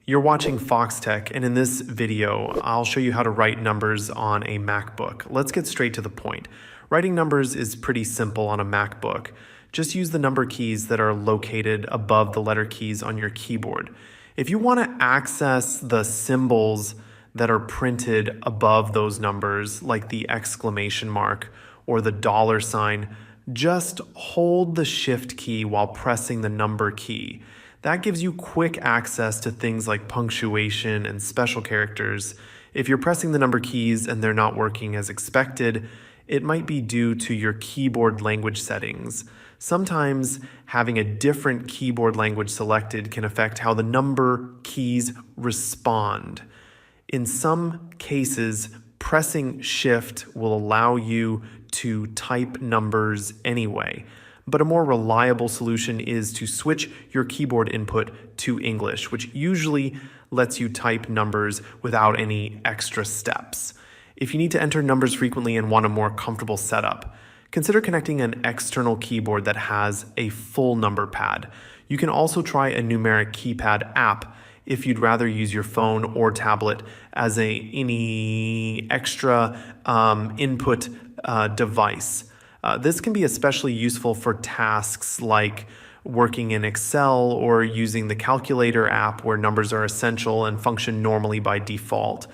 You're watching Foxtecc, and in this video, I'll show you how to write numbers on a MacBook. Let's get straight to the point. Writing numbers is pretty simple on a MacBook. Just use the number keys that are located above the letter keys on your keyboard. If you want to access the symbols that are printed above those numbers, like the exclamation mark or the dollar sign, just hold the Shift key while pressing the number key. That gives you quick access to things like punctuation and special characters. If you're pressing the number keys and they're not working as expected, it might be due to your keyboard language settings. Sometimes having a different keyboard language selected can affect how the number keys respond. In some cases, pressing Shift will allow you to type numbers anyway. But a more reliable solution is to switch your keyboard input to English, which usually lets you type numbers without any extra steps. If you need to enter numbers frequently and want a more comfortable setup, consider connecting an external keyboard that has a full number pad. You can also try a numeric keypad app if you'd rather use your phone or tablet as any extra input device. This can be especially useful for tasks like working in Excel or using the calculator app where numbers are essential and function normally by default.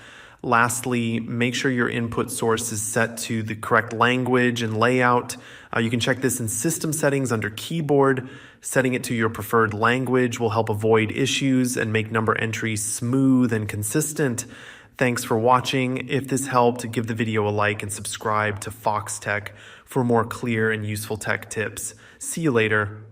Lastly, make sure your input source is set to the correct language and layout. You can check this in System Settings under Keyboard. Setting it to your preferred language will help avoid issues and make number entry smooth and consistent. Thanks for watching. If this helped, give the video a like and subscribe to Foxtecc for more clear and useful tech tips. See you later.